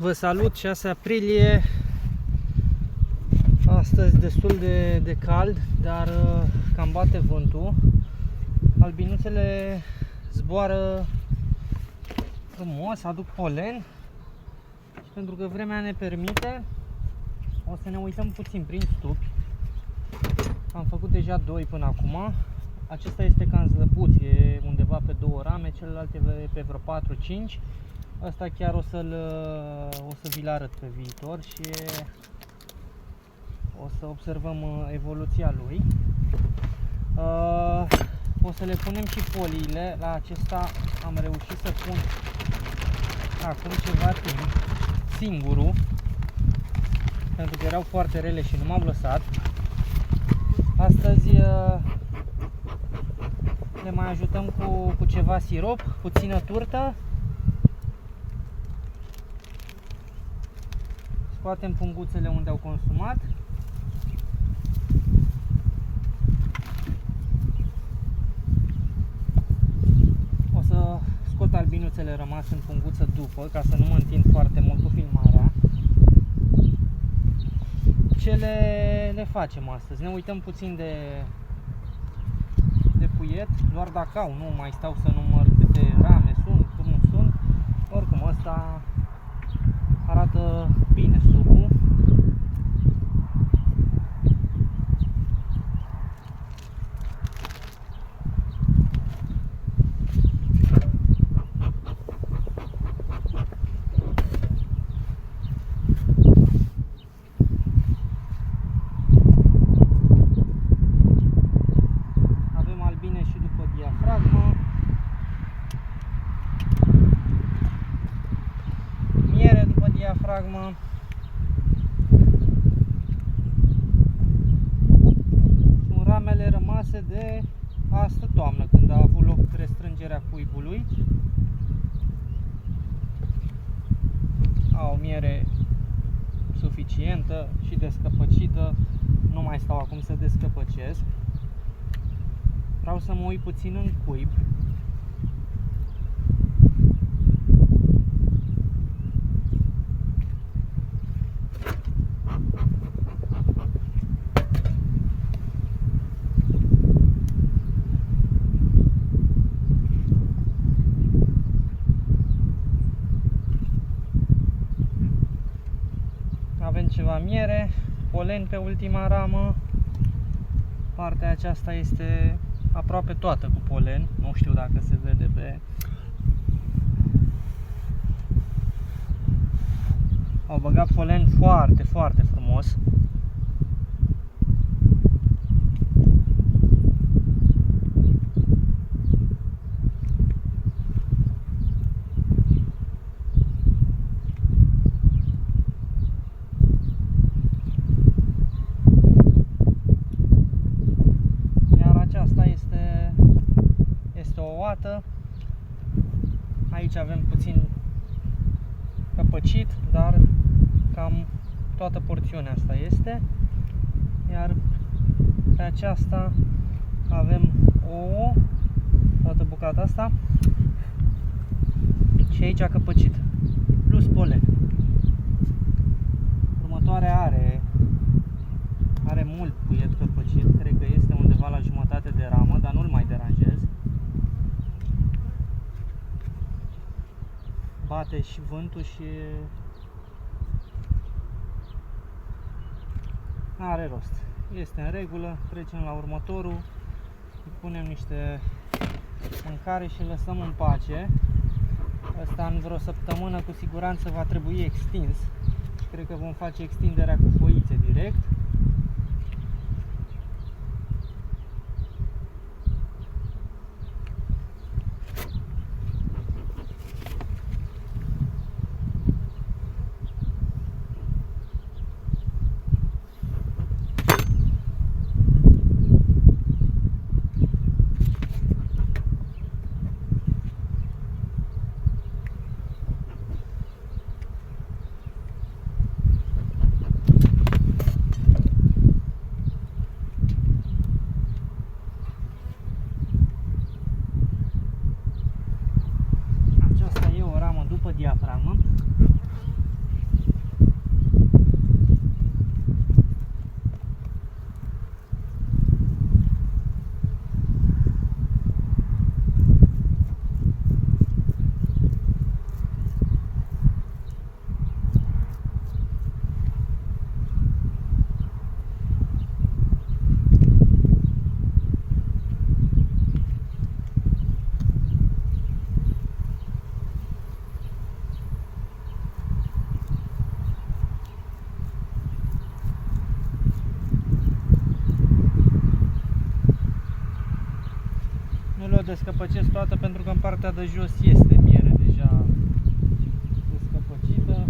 Vă salut, 6 aprilie. Astăzi destul de cald, dar cam bate vântul. Albinuțele zboară frumos, aduc polen. Și pentru că vremea ne permite, o să ne uităm puțin prin stupi. Am făcut deja 2 până acum. Acesta este cam zlăbuț, e undeva pe 2 rame, celălalt e pe vreo 4-5. Asta chiar o să vi-l arăt pe viitor și o să observăm evoluția lui. O să le punem și foliile. La acesta am reușit să pun acum ceva timp singurul, pentru că erau foarte rele și nu m-am lăsat. Astăzi le mai ajutăm cu ceva sirop, puțină turtă. Scoatem punguțele unde au consumat. O să scot albinuțele rămase în punguță după, ca să nu mă întind foarte mult cu filmarea. Ce le facem astăzi? Ne uităm puțin de puiet, doar dacă au, nu mai stau să număr câte rame sunt, cum nu sunt. Oricum ăsta arată bine stupul. Avem albine și după diafragmă. Miere după diafragmă. Sunt ramele rămase de astă toamnă, când a avut loc restrângerea cuibului. Au miere suficientă și descăpăcită. Nu mai stau acum să descăpăcesc. Vreau să mă uit puțin în cuib. Avem ceva miere, polen pe ultima ramă. Partea aceasta este aproape toată cu polen. Nu știu dacă se vede pe... Au băgat polen foarte, foarte frumos. O oată. Aici avem puțin căpăcit, dar cam toată porțiunea asta este. Iar pe aceasta avem ouă, toată bucata asta, și aici căpăcit, plus polen. Următoarea are mult puiet căpăcit, cred că este undeva la jumătate de ramă, dar nu-l mai deranjez. Bate și vântul și are rost. Este în regulă, trecem la următorul. Îi punem niște mâncare și îl lăsăm în pace. Ăsta în vreo săptămână cu siguranță va trebui extins. Cred că vom face extinderea cu foițe direct. descăpăcesc toată pentru că în partea de jos este miere deja descăpăcită.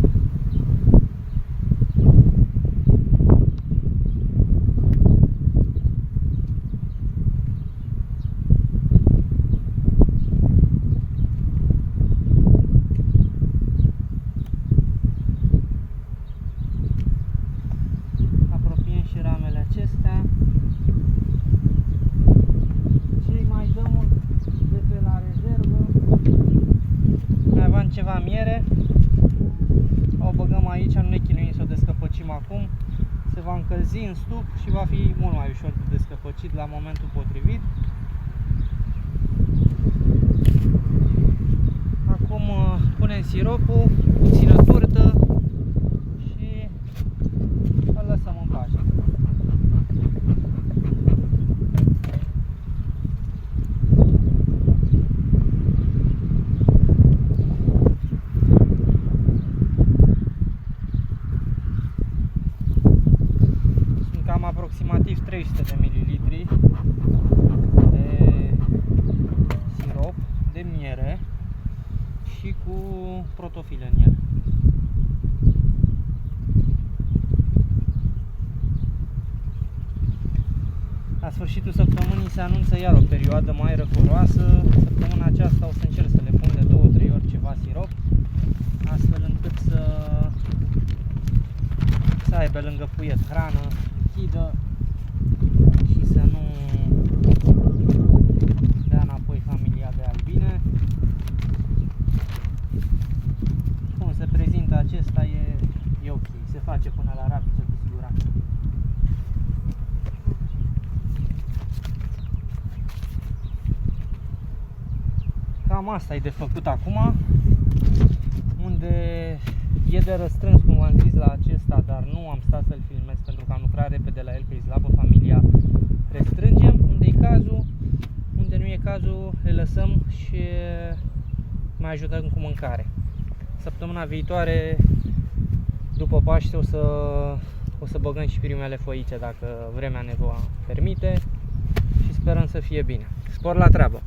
Apropiem și ramele acestea. Și mai dăm de pe la rezervă. Mai avem ceva miere. O băgăm aici, nu ne chinuim să o descăpăcim acum. Se va încălzi în stup și va fi mult mai ușor de descăpăcit la momentul potrivit. Acum punem siropul, puțină turtă și îl lăsăm în pace. Sunt cam aproximativ 300 de mililitri de sirop de miere și cu protofile în el. La sfârșitul săptămânii se anunță iar o perioadă mai răcoroasă. Săptămâna aceasta o să încerc să le pun de 2-3 ori ceva sirop, astfel încât să aibă lângă puiet hrană lichidă și să nu dea înapoi familia de albine. Cum se prezintă acesta e ok, se face până la rapiță cu siguranță. Cam asta e de făcut acum, unde e de răstrâns, cum am zis, la acesta, dar nu am stat să-l filmez pentru că am lucrat repede la el, că e slabă familia, restrângem. Unde e cazul, unde nu e cazul, le lăsăm și mai ajutăm cu mâncare. Săptămâna viitoare, după Paște, o să băgăm și primele foițe, dacă vremea ne va permite, și sperăm să fie bine. Spor la treabă!